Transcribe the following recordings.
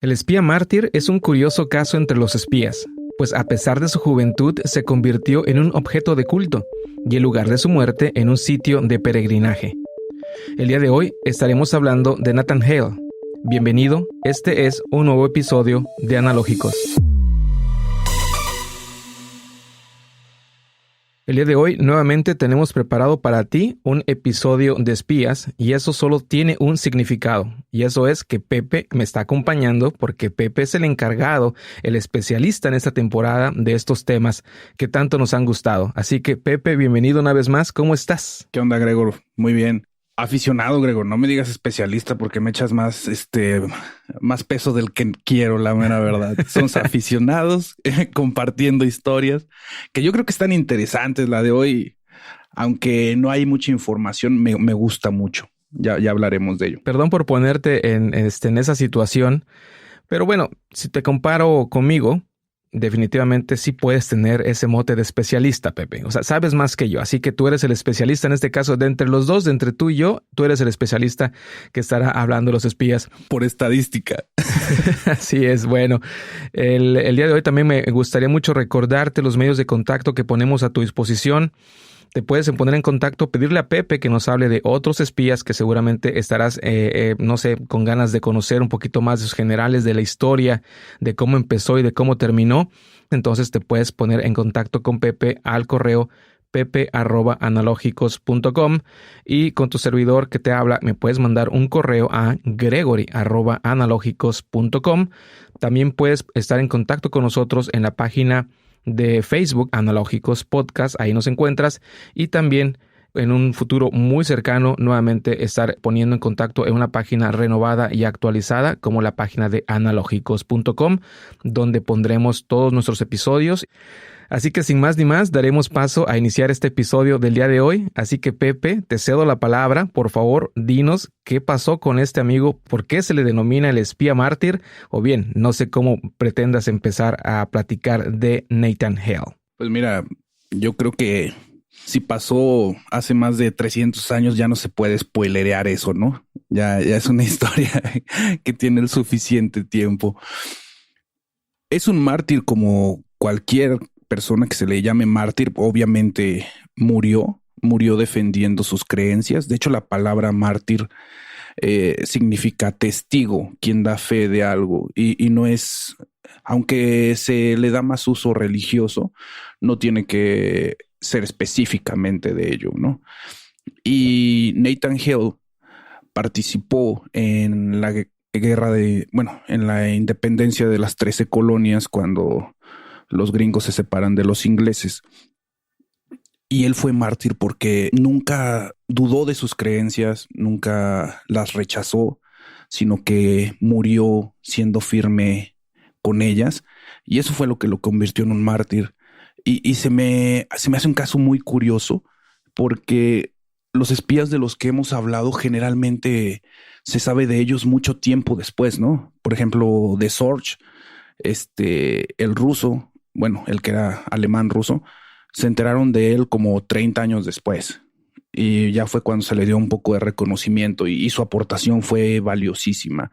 El espía mártir es un curioso caso entre los espías, pues a pesar de su juventud se convirtió en un objeto de culto y el lugar de su muerte en un sitio de peregrinaje. El día de hoy estaremos hablando de Nathan Hale. Bienvenido, este es un nuevo episodio de Analógicos. El día de hoy nuevamente tenemos preparado para ti un episodio de espías y eso solo tiene un significado y eso es que Pepe me está acompañando porque Pepe es el encargado, el especialista en esta temporada de estos temas que tanto nos han gustado. Así que Pepe, bienvenido una vez más, ¿cómo estás? ¿Qué onda, Gregor? Muy bien. Aficionado, Gregor, no me digas especialista porque me echas más peso del que quiero, la mera verdad. Somos aficionados compartiendo historias que yo creo que están interesantes. La de hoy, aunque no hay mucha información, me gusta mucho. Ya hablaremos de ello. Perdón por ponerte en esa situación, pero bueno, si te comparo conmigo, definitivamente sí puedes tener ese mote de especialista, Pepe. O sea, sabes más que yo, así que tú eres el especialista en este caso. De entre los dos, de entre tú y yo, tú eres el especialista que estará hablando de los espías. Por estadística. Así es, bueno. El día de hoy también me gustaría mucho recordarte los medios de contacto que ponemos a tu disposición. Te puedes poner en contacto, pedirle a Pepe que nos hable de otros espías que seguramente estarás, con ganas de conocer un poquito más de sus generales, de la historia, de cómo empezó y de cómo terminó. Entonces te puedes poner en contacto con Pepe al correo pepe@analógicos.com y con tu servidor que te habla me puedes mandar un correo a gregory@analógicos.com. También puedes estar en contacto con nosotros en la página de Facebook, Analógicos Podcast, ahí nos encuentras, y también en un futuro muy cercano nuevamente estar poniendo en contacto en una página renovada y actualizada como la página de analógicos.com, donde pondremos todos nuestros episodios. Así que sin más ni más, daremos paso a iniciar este episodio del día de hoy. Así que Pepe, te cedo la palabra. Por favor, dinos qué pasó con este amigo, por qué se le denomina el espía mártir, o bien, no sé cómo pretendas empezar a platicar de Nathan Hale. Pues mira, yo creo que si pasó hace más de 300 años ya no se puede spoilerear eso, ¿no? Ya es una historia que tiene el suficiente tiempo. Es un mártir como cualquier persona que se le llame mártir. Obviamente murió defendiendo sus creencias. De hecho, la palabra mártir significa testigo, quien da fe de algo, y no es, aunque se le da más uso religioso, no tiene que ser específicamente de ello, ¿no? Y Nathan Hale participó en la guerra en la independencia de las 13 colonias cuando los gringos se separan de los ingleses. Y él fue mártir porque nunca dudó de sus creencias, nunca las rechazó, sino que murió siendo firme con ellas. Y eso fue lo que lo convirtió en un mártir. Y se me hace un caso muy curioso porque los espías de los que hemos hablado generalmente se sabe de ellos mucho tiempo después, ¿no? Por ejemplo, de Sorge, el ruso, el que era alemán ruso, se enteraron de él como 30 años después. Y ya fue cuando se le dio un poco de reconocimiento y su aportación fue valiosísima.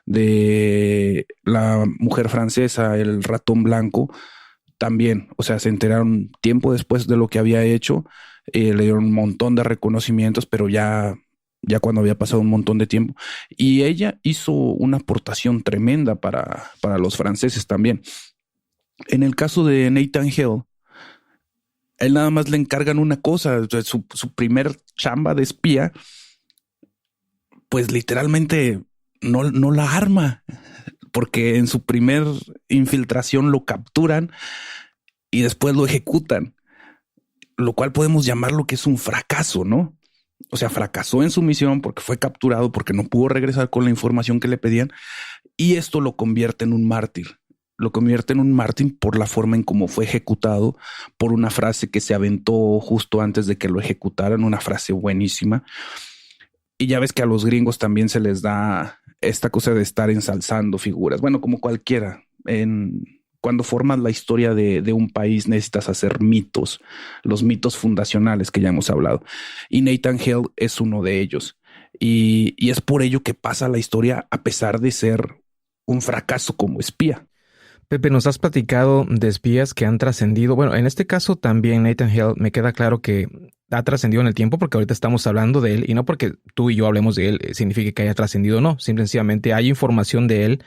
De la mujer francesa, el ratón blanco, también, o sea, se enteraron tiempo después de lo que había hecho, le dieron un montón de reconocimientos, pero ya cuando había pasado un montón de tiempo. Y ella hizo una aportación tremenda para los franceses también. En el caso de Nathan Hale, él nada más le encargan una cosa, su primer chamba de espía, pues literalmente no la arma, porque en su primer infiltración lo capturan y después lo ejecutan, lo cual podemos llamarlo que es un fracaso, ¿no? O sea, fracasó en su misión porque fue capturado, porque no pudo regresar con la información que le pedían, y esto lo convierte en un mártir. Lo convierte en un mártir por la forma en cómo fue ejecutado, por una frase que se aventó justo antes de que lo ejecutaran, una frase buenísima. Y ya ves que a los gringos también se les da esta cosa de estar ensalzando figuras. Bueno, como cualquiera. Cuando formas la historia de un país necesitas hacer mitos, los mitos fundacionales que ya hemos hablado. Y Nathan Hale es uno de ellos. Y es por ello que pasa la historia a pesar de ser un fracaso como espía. Pepe, nos has platicado de espías que han trascendido. Bueno, en este caso también Nathan Hale me queda claro que ha trascendido en el tiempo porque ahorita estamos hablando de él y no porque tú y yo hablemos de él significa que haya trascendido o no. Simplemente hay información de él.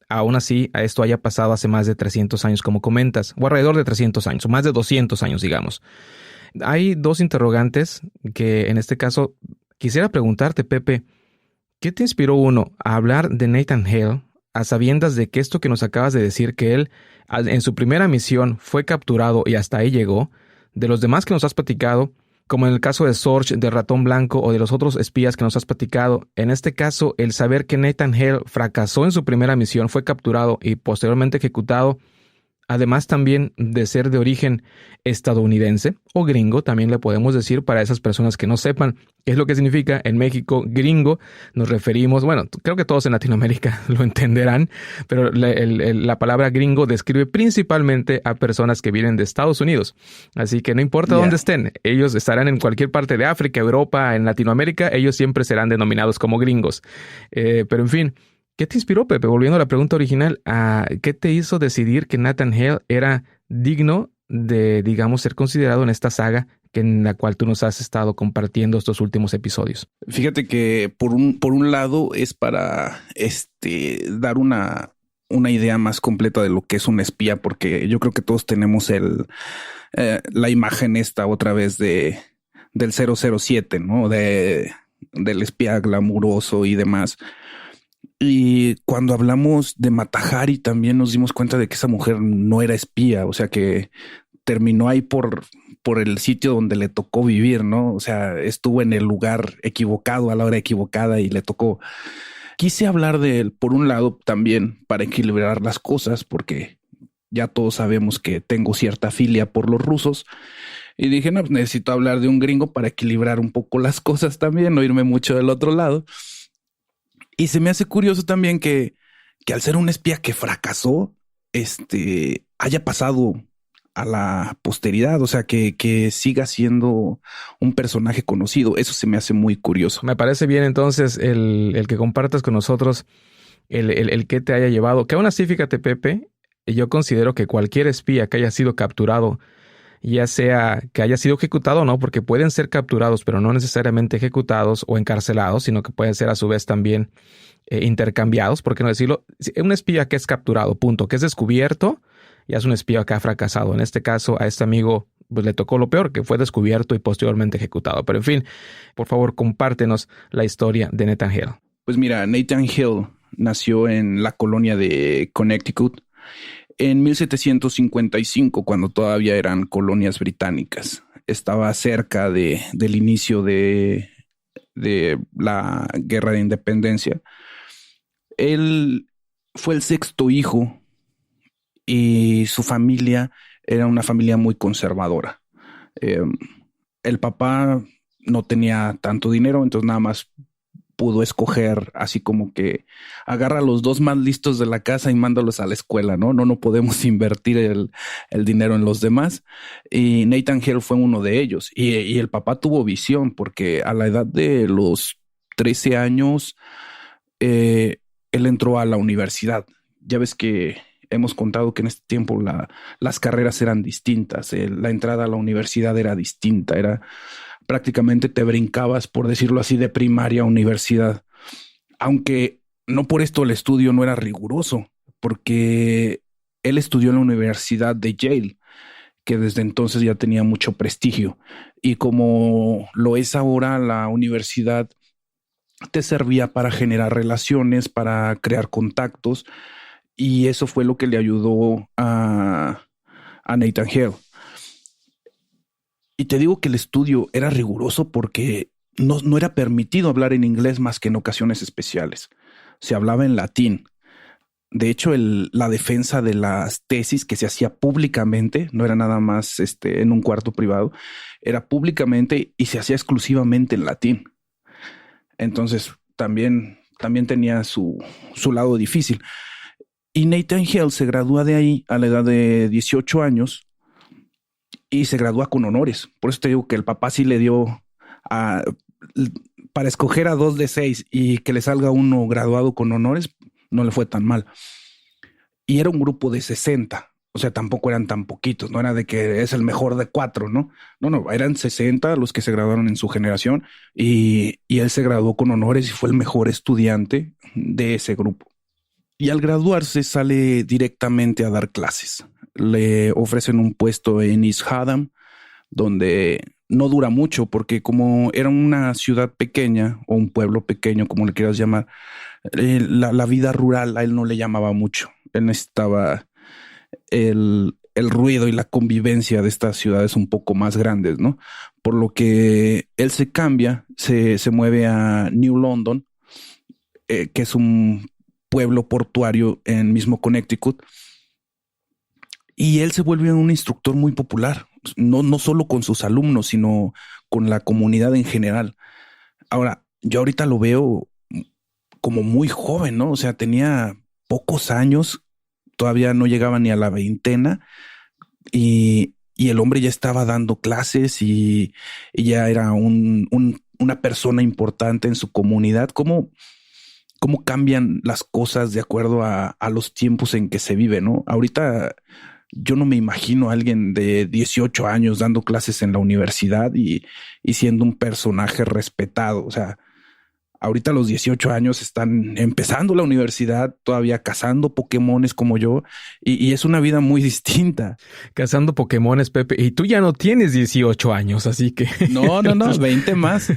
Aún así, a esto haya pasado hace más de 300 años, como comentas, o alrededor de 300 años, o más de 200 años, digamos. Hay dos interrogantes que en este caso quisiera preguntarte, Pepe. ¿Qué te inspiró uno a hablar de Nathan Hale a sabiendas de que esto que nos acabas de decir, que él en su primera misión fue capturado y hasta ahí llegó, de los demás que nos has platicado, como en el caso de Sorge, de Ratón Blanco o de los otros espías que nos has platicado, en este caso el saber que Nathan Hale fracasó en su primera misión, fue capturado y posteriormente ejecutado, además también de ser de origen estadounidense o gringo, también le podemos decir para esas personas que no sepan qué es lo que significa en México gringo, nos referimos, bueno, creo que todos en Latinoamérica lo entenderán, pero la palabra gringo describe principalmente a personas que vienen de Estados Unidos. Así que no importa dónde estén, ellos estarán en cualquier parte de África, Europa, en Latinoamérica, ellos siempre serán denominados como gringos. Pero en fin, ¿qué te inspiró, Pepe? Volviendo a la pregunta original, ¿qué te hizo decidir que Nathan Hale era digno de, digamos, ser considerado en esta saga en la cual tú nos has estado compartiendo estos últimos episodios? Fíjate que por un lado es para dar una idea más completa de lo que es un espía, porque yo creo que todos tenemos la imagen esta otra vez del 007, ¿no? Del espía glamuroso y demás. Y cuando hablamos de Mata Hari también nos dimos cuenta de que esa mujer no era espía, o sea que terminó ahí por el sitio donde le tocó vivir, ¿no? O sea, estuvo en el lugar equivocado a la hora equivocada y le tocó. Quise hablar de él, por un lado, también para equilibrar las cosas, porque ya todos sabemos que tengo cierta filia por los rusos. Y dije, no, pues necesito hablar de un gringo para equilibrar un poco las cosas también, no irme mucho del otro lado. Y se me hace curioso también que al ser un espía que fracasó, haya pasado a la posteridad, o sea, que siga siendo un personaje conocido. Eso se me hace muy curioso. Me parece bien entonces el que compartas con nosotros el que te haya llevado. Que aún así, fíjate, Pepe, yo considero que cualquier espía que haya sido capturado, ya sea que haya sido ejecutado o no, porque pueden ser capturados, pero no necesariamente ejecutados o encarcelados, sino que pueden ser a su vez también intercambiados, ¿por qué no decirlo? Un espía que es capturado, punto, que es descubierto, ya es un espía que ha fracasado. En este caso, a este amigo pues, le tocó lo peor, que fue descubierto y posteriormente ejecutado. Pero en fin, por favor, compártenos la historia de Nathan Hale. Pues mira, Nathan Hale nació en la colonia de Connecticut en 1755, cuando todavía eran colonias británicas. Estaba cerca del inicio de la Guerra de Independencia. Él fue el sexto hijo y su familia era una familia muy conservadora. El papá no tenía tanto dinero, entonces nada más pudo escoger así como que agarra a los dos más listos de la casa y mándalos a la escuela, ¿no? No podemos invertir el dinero en los demás. Y Nathan Hale fue uno de ellos. Y el papá tuvo visión porque a la edad de los 13 años, él entró a la universidad. Ya ves que hemos contado que en este tiempo las carreras eran distintas. La entrada a la universidad era distinta. Prácticamente te brincabas, por decirlo así, de primaria a universidad. Aunque no por esto el estudio no era riguroso, porque él estudió en la Universidad de Yale, que desde entonces ya tenía mucho prestigio. Y como lo es ahora, la universidad te servía para generar relaciones, para crear contactos, y eso fue lo que le ayudó a Nathan Hale. Y te digo que el estudio era riguroso porque no era permitido hablar en inglés más que en ocasiones especiales. Se hablaba en latín. De hecho, la defensa de las tesis que se hacía públicamente, no era nada más en un cuarto privado, era públicamente y se hacía exclusivamente en latín. Entonces, también tenía su lado difícil. Y Nathan Hale se gradúa de ahí a la edad de 18 años y se gradúa con honores. Por eso te digo que el papá sí le dio para escoger a 2 de 6 y que le salga uno graduado con honores. no le fue tan mal. Y era un grupo de 60. O sea, tampoco eran tan poquitos, no era de que es el mejor de 4, ¿no? No, eran 60 los que se graduaron en su generación y él se graduó con honores y fue el mejor estudiante de ese grupo. Y al graduarse sale directamente a dar clases. Le ofrecen un puesto en East Haddam, donde no dura mucho porque como era una ciudad pequeña o un pueblo pequeño, como le quieras llamar, la vida rural a él no le llamaba mucho. Él necesitaba el ruido y la convivencia de estas ciudades un poco más grandes, ¿no? Por lo que él se cambia, se mueve a New London, que es un pueblo portuario en mismo Connecticut, y él se vuelve un instructor muy popular, no solo con sus alumnos, sino con la comunidad en general. Ahora, yo ahorita lo veo como muy joven, ¿no? O sea, tenía pocos años, todavía no llegaba ni a la veintena y el hombre ya estaba dando clases y ya era una persona importante en su comunidad. ¿Cómo cambian las cosas de acuerdo a los tiempos en que se vive, ¿no? Ahorita yo no me imagino a alguien de 18 años dando clases en la universidad y siendo un personaje respetado. O sea, ahorita a los 18 años están empezando la universidad, todavía cazando Pokémones como yo, y es una vida muy distinta. Cazando Pokémones, Pepe, y tú ya no tienes 18 años, así que... No, 20 más.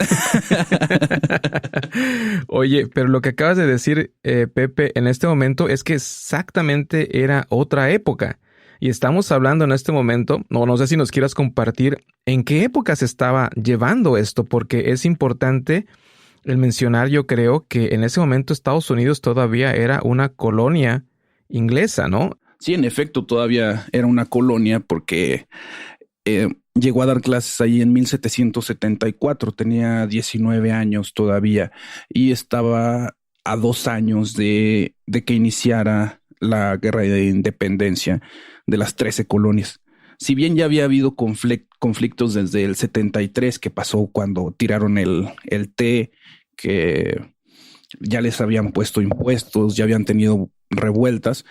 Oye, pero lo que acabas de decir, Pepe, en este momento es que exactamente era otra época. Y estamos hablando en este momento, no sé si nos quieras compartir en qué época se estaba llevando esto, porque es importante el mencionar, yo creo, que en ese momento Estados Unidos todavía era una colonia inglesa, ¿no? Sí, en efecto, todavía era una colonia porque llegó a dar clases ahí en 1774, tenía 19 años todavía y estaba a 2 años de que iniciara la guerra de independencia de las 13 colonias. Si bien ya había habido conflictos desde el 73, que pasó cuando tiraron el té, que ya les habían puesto impuestos, ya habían tenido revueltas,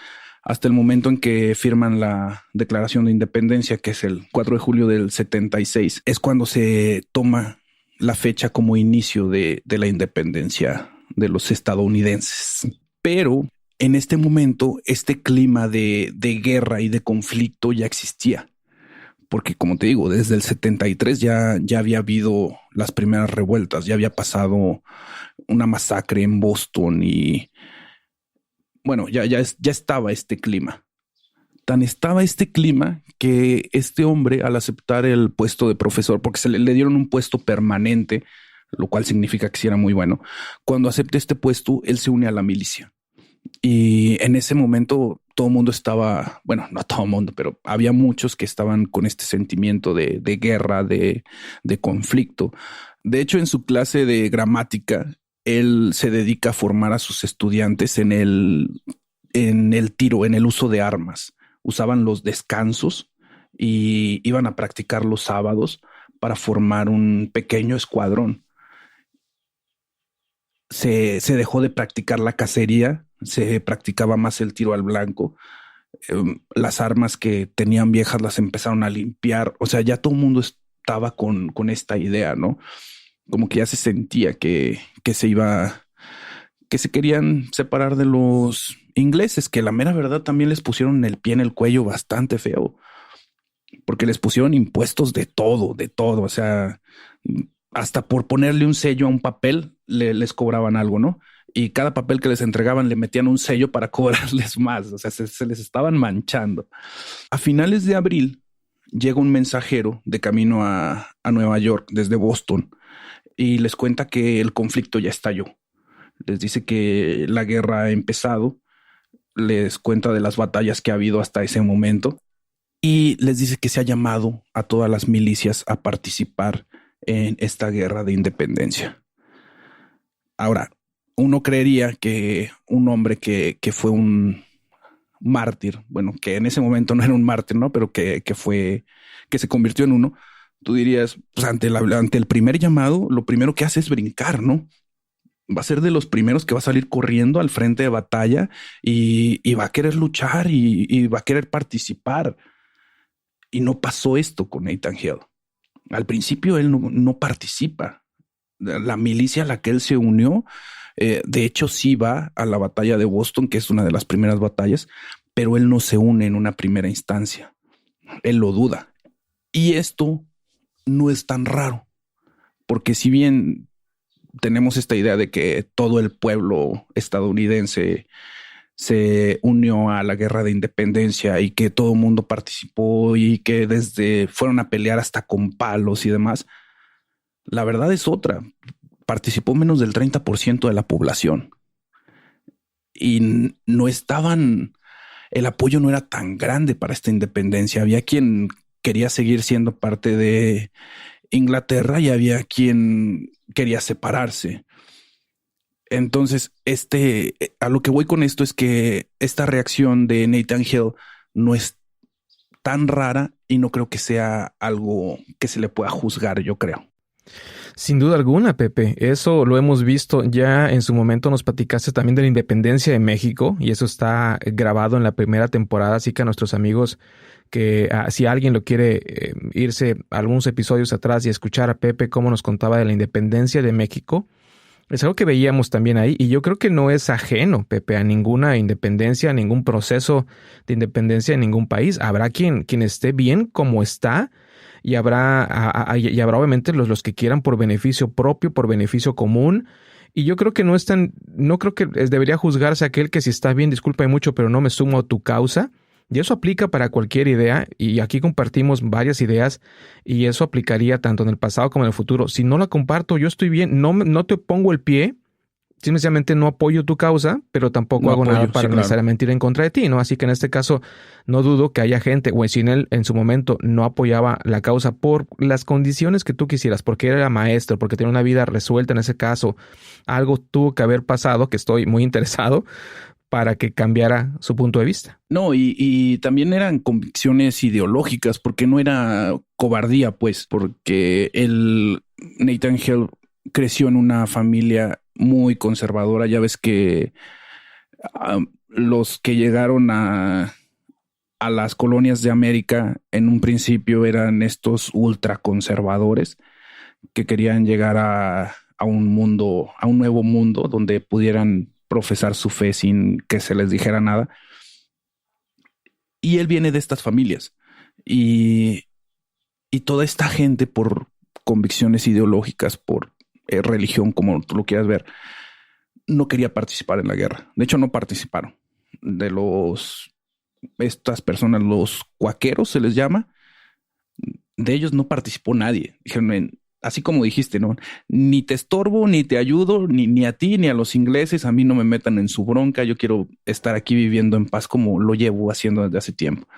hasta el momento en que firman la Declaración de Independencia, que es el 4 de julio del 76, es cuando se toma la fecha como inicio de la independencia de los estadounidenses. Pero en este momento, este clima de guerra y de conflicto ya existía. Porque, como te digo, desde el 73 ya había habido las primeras revueltas, ya había pasado una masacre en Boston y, bueno, ya estaba este clima. Tan estaba este clima que este hombre, al aceptar el puesto de profesor, porque se le dieron un puesto permanente, lo cual significa que sí era muy bueno, cuando acepta este puesto, él se une a la milicia. Y en ese momento todo el mundo estaba, bueno, no todo el mundo, pero había muchos que estaban con este sentimiento de guerra, de conflicto. De hecho, en su clase de gramática, él se dedica a formar a sus estudiantes en el tiro, en el uso de armas. Usaban los descansos y iban a practicar los sábados para formar un pequeño escuadrón. Se dejó de practicar la cacería, se practicaba más el tiro al blanco. Las armas que tenían viejas las empezaron a limpiar. O sea, ya todo el mundo estaba con esta idea, ¿no? Como que ya se sentía que se querían separar de los ingleses, que la mera verdad también les pusieron el pie en el cuello bastante feo, porque les pusieron impuestos de todo. O sea, hasta por ponerle un sello a un papel les cobraban algo, ¿no? Y cada papel que les entregaban le metían un sello para cobrarles más. O sea, se les estaban manchando. A finales de abril llega un mensajero de camino a Nueva York desde Boston y les cuenta que el conflicto ya estalló. Les dice que la guerra ha empezado. Les cuenta de las batallas que ha habido hasta ese momento y les dice que se ha llamado a todas las milicias a participar en esta guerra de independencia. Ahora, uno creería que un hombre que fue un mártir, bueno, que en ese momento no era un mártir, ¿no? Pero que se convirtió en uno, tú dirías, pues ante el primer llamado, lo primero que hace es brincar, ¿no? Va a ser de los primeros que va a salir corriendo al frente de batalla y va a querer luchar y va a querer participar. Y no pasó esto con Nathan Hale. Al principio él no participa. La milicia a la que él se unió, de hecho sí va a la batalla de Boston, que es una de las primeras batallas, pero él no se une en una primera instancia. Él lo duda. Y esto no es tan raro, porque si bien tenemos esta idea de que todo el pueblo estadounidense se unió a la guerra de independencia y que todo el mundo participó y que desde fueron a pelear hasta con palos y demás, la verdad es otra. Participó menos del 30% de la población y no estaban, el apoyo no era tan grande para esta independencia. Había quien quería seguir siendo parte de Inglaterra y había quien quería separarse. Entonces, a lo que voy con esto es que esta reacción de Nathan Hale no es tan rara y no creo que sea algo que se le pueda juzgar, yo creo. Sin duda alguna, Pepe. Eso lo hemos visto ya en su momento. Nos platicaste también de la independencia de México y eso está grabado en la primera temporada. Así que a nuestros amigos que si alguien lo quiere irse algunos episodios atrás y escuchar a Pepe cómo nos contaba de la independencia de México, es algo que veíamos también ahí y yo creo que no es ajeno, Pepe, a ninguna independencia, a ningún proceso de independencia en ningún país. Habrá quien esté bien como está y habrá obviamente los que quieran por beneficio propio, por beneficio común. Y yo creo que no creo que debería juzgarse aquel que si está bien, disculpa mucho, pero no me sumo a tu causa. Y eso aplica para cualquier idea y aquí compartimos varias ideas y eso aplicaría tanto en el pasado como en el futuro. Si no la comparto, yo estoy bien, no te pongo el pie, simplemente no apoyo tu causa, pero tampoco hago nada para necesariamente ir en contra de ti, ¿no? Así que en este caso no dudo que haya gente, o si él en su momento no apoyaba la causa por las condiciones que tú quisieras, porque era maestro, porque tenía una vida resuelta en ese caso, algo tuvo que haber pasado, que estoy muy interesado, para que cambiara su punto de vista. No, y también eran convicciones ideológicas, porque no era cobardía, pues, porque Nathan Hale creció en una familia muy conservadora. Ya ves que los que llegaron a las colonias de América en un principio eran estos ultraconservadores que querían llegar a un nuevo mundo donde pudieran profesar su fe sin que se les dijera nada. Y él viene de estas familias y toda esta gente por convicciones ideológicas, por religión, como tú lo quieras ver, no quería participar en la guerra. De hecho, no participaron. Estas personas, los cuáqueros se les llama, de ellos no participó nadie. Dijeron, así como dijiste, ¿no? Ni te estorbo, ni te ayudo, ni a ti, ni a los ingleses. A mí no me metan en su bronca. Yo quiero estar aquí viviendo en paz como lo llevo haciendo desde hace tiempo.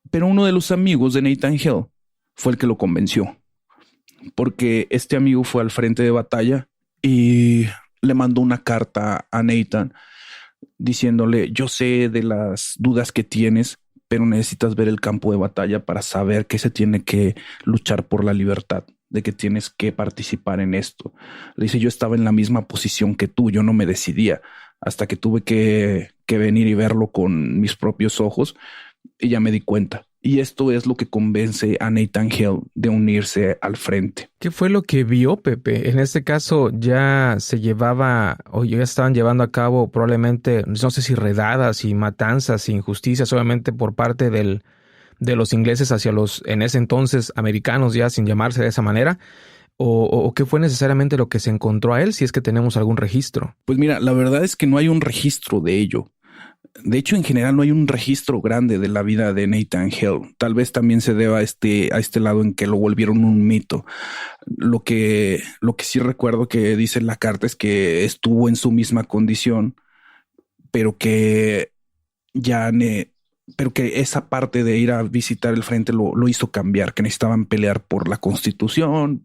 Pero uno de los amigos de Nathan Hale fue el que lo convenció. Porque este amigo fue al frente de batalla y le mandó una carta a Nathan diciéndole, yo sé de las dudas que tienes, pero necesitas ver el campo de batalla para saber que se tiene que luchar por la libertad, de que tienes que participar en esto. Le dice, yo estaba en la misma posición que tú, yo no me decidía hasta que tuve que venir y verlo con mis propios ojos y ya me di cuenta. Y esto es lo que convence a Nathan Hale de unirse al frente. ¿Qué fue lo que vio, Pepe? En este caso ya se llevaba o ya estaban llevando a cabo probablemente, no sé si redadas y matanzas, injusticias, obviamente por parte de los ingleses hacia los, en ese entonces, americanos ya sin llamarse de esa manera. ¿O qué fue necesariamente lo que se encontró a él, si es que tenemos algún registro? Pues mira, la verdad es que no hay un registro de ello. De hecho, en general no hay un registro grande de la vida de Nathan Hale. Tal vez también se deba a este lado en que lo volvieron un mito. Lo que sí recuerdo que dice en la carta es que estuvo en su misma condición, pero que esa parte de ir a visitar el frente lo hizo cambiar, que necesitaban pelear por la Constitución,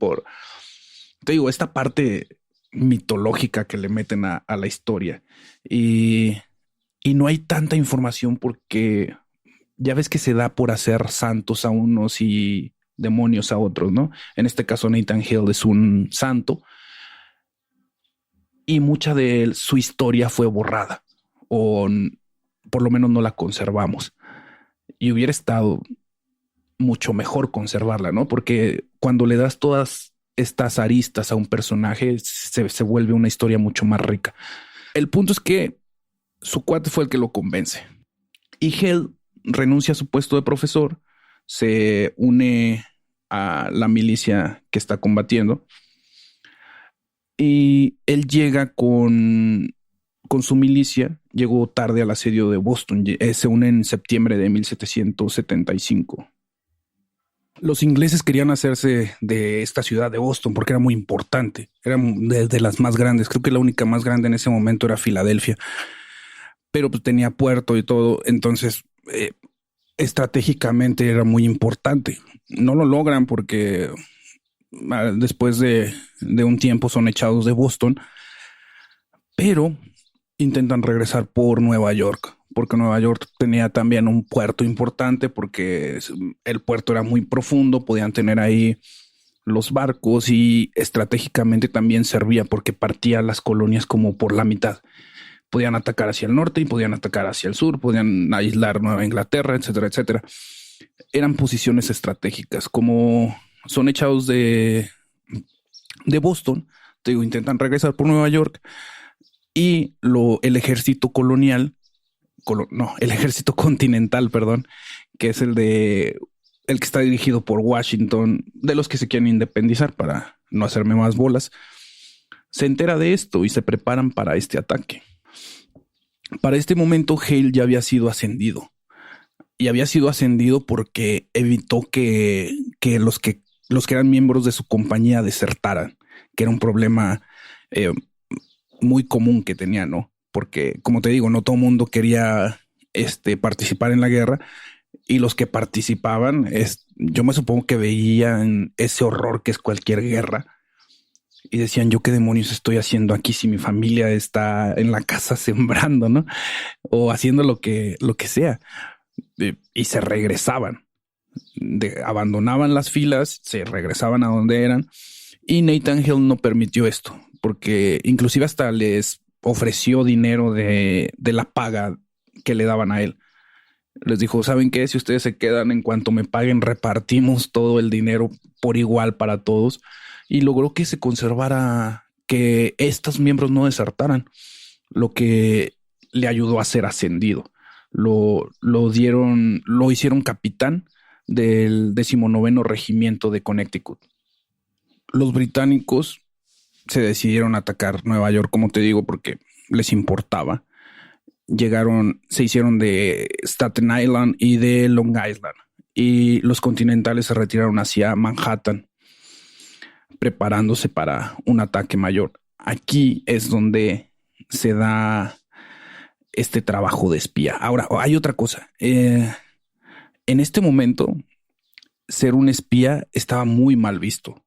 te digo, esta parte mitológica que le meten a la historia. Y no hay tanta información porque ya ves que se da por hacer santos a unos y demonios a otros, ¿no? En este caso Nathan Hale es un santo y mucha de su historia fue borrada, o por lo menos no la conservamos. Y hubiera estado mucho mejor conservarla, ¿no? Porque cuando le das todas estas aristas a un personaje, se vuelve una historia mucho más rica. El punto es que su cuate fue el que lo convence. Y Hale renuncia a su puesto de profesor, se une a la milicia que está combatiendo, y él llega con su milicia. Llegó tarde al asedio de Boston. Se une en septiembre de 1775. Los ingleses querían hacerse de esta ciudad de Boston porque era muy importante. Era de las más grandes. Creo que la única más grande en ese momento era Filadelfia. Pero pues tenía puerto y todo. Entonces, estratégicamente era muy importante. No lo logran porque después de un tiempo son echados de Boston, pero intentan regresar por Nueva York, porque Nueva York tenía también un puerto importante, porque el puerto era muy profundo, podían tener ahí los barcos, y estratégicamente también servía porque partía las colonias como por la mitad. Podían atacar hacia el norte y podían atacar hacia el sur, podían aislar Nueva Inglaterra, etcétera, etcétera. Eran posiciones estratégicas. Como son echados de Boston, te digo, intentan regresar por Nueva York, y el ejército el ejército continental, perdón, que es el que está dirigido por Washington, de los que se quieren independizar, para no hacerme más bolas, se entera de esto y se preparan para este ataque. Para este momento, Hale ya había sido ascendido, y había sido ascendido porque evitó que los que eran miembros de su compañía desertaran, que era un problema muy común que tenía, ¿no? Porque, como te digo, no todo el mundo quería participar en la guerra, y los que participaban, yo me supongo que veían ese horror que es cualquier guerra y decían, ¿yo qué demonios estoy haciendo aquí si mi familia está en la casa sembrando, ¿no? O haciendo lo que sea. Y se regresaban, abandonaban las filas, se regresaban a donde eran, y Nathan Hale no permitió esto, porque inclusive hasta les ofreció dinero de la paga que le daban a él. Les dijo, ¿saben qué? Si ustedes se quedan, en cuanto me paguen, repartimos todo el dinero por igual para todos. Y logró que se conservara, que estos miembros no desertaran, lo que le ayudó a ser ascendido. Lo hicieron capitán del 19º Regimiento de Connecticut. Los británicos se decidieron a atacar Nueva York, como te digo, porque les importaba. Se hicieron de Staten Island y de Long Island, y los continentales se retiraron hacia Manhattan, preparándose para un ataque mayor. Aquí es donde se da este trabajo de espía. Ahora, hay otra cosa. En este momento, ser un espía estaba muy mal visto.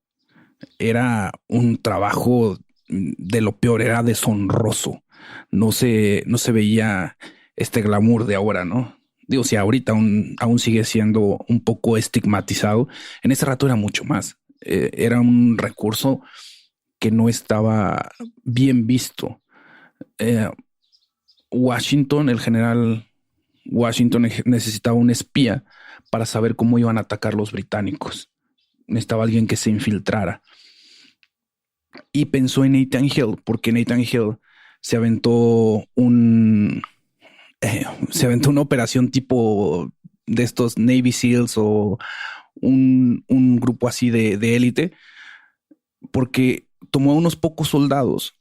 Era un trabajo de lo peor, era deshonroso. No se veía este glamour de ahora, ¿no? Digo, si ahorita aún sigue siendo un poco estigmatizado, en ese rato era mucho más. Era un recurso que no estaba bien visto. El general Washington necesitaba un espía para saber cómo iban a atacar los británicos. Necesitaba alguien que se infiltrara. Y pensó en Nathan Hale, porque Nathan Hale se aventó una operación tipo de estos Navy SEALs, o un grupo así de élite, porque tomó a unos pocos soldados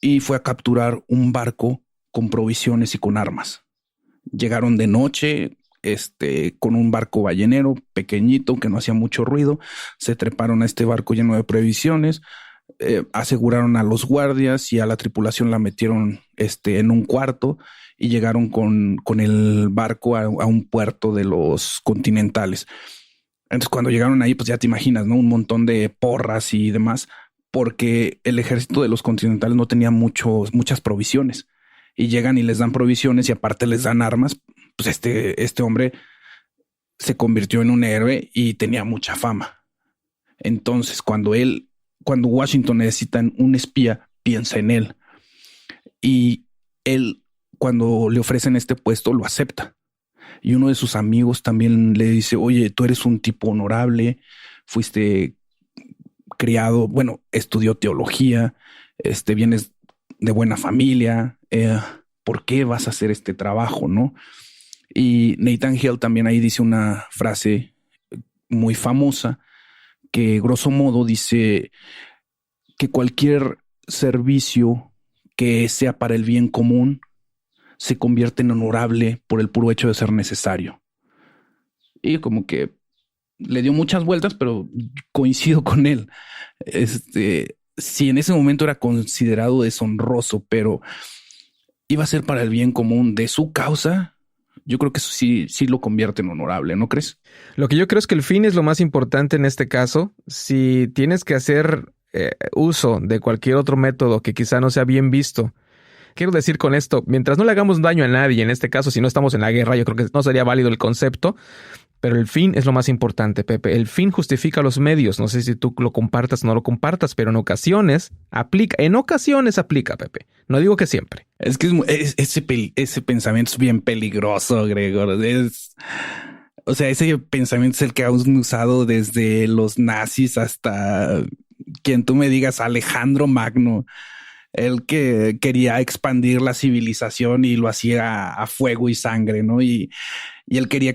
y fue a capturar un barco con provisiones y con armas. Llegaron de noche, con un barco ballenero pequeñito que no hacía mucho ruido. Se treparon a este barco lleno de provisiones, aseguraron a los guardias y a la tripulación, la metieron en un cuarto, y llegaron con el barco a un puerto de los continentales. Entonces, cuando llegaron ahí, pues ya te imaginas, ¿no? Un montón de porras y demás, porque el ejército de los continentales no tenía muchas provisiones, y llegan y les dan provisiones y aparte les dan armas. Pues este hombre se convirtió en un héroe y tenía mucha fama. Entonces, cuando Washington necesita un espía, piensa en él. Y él, cuando le ofrecen este puesto, lo acepta. Y uno de sus amigos también le dice, oye, tú eres un tipo honorable, fuiste criado, bueno, estudió teología, vienes de buena familia, ¿por qué vas a hacer este trabajo, no? Y Nathan Hale también ahí dice una frase muy famosa que grosso modo dice que cualquier servicio que sea para el bien común se convierte en honorable por el puro hecho de ser necesario. Y como que le dio muchas vueltas, pero coincido con él. Si en ese momento era considerado deshonroso, pero iba a ser para el bien común de su causa, yo creo que eso sí lo convierte en honorable, ¿no crees? Lo que yo creo es que el fin es lo más importante en este caso. Si tienes que hacer uso de cualquier otro método que quizá no sea bien visto, quiero decir con esto, mientras no le hagamos daño a nadie, en este caso, si no estamos en la guerra, yo creo que no sería válido el concepto, pero el fin es lo más importante, Pepe. El fin justifica los medios. No sé si tú lo compartas o no lo compartas, pero en ocasiones aplica, Pepe. No digo que siempre. Es que ese pensamiento es bien peligroso, Gregor. O sea, ese pensamiento es el que han usado desde los nazis hasta quien tú me digas, Alejandro Magno, el que quería expandir la civilización y lo hacía a fuego y sangre, ¿no? Y él quería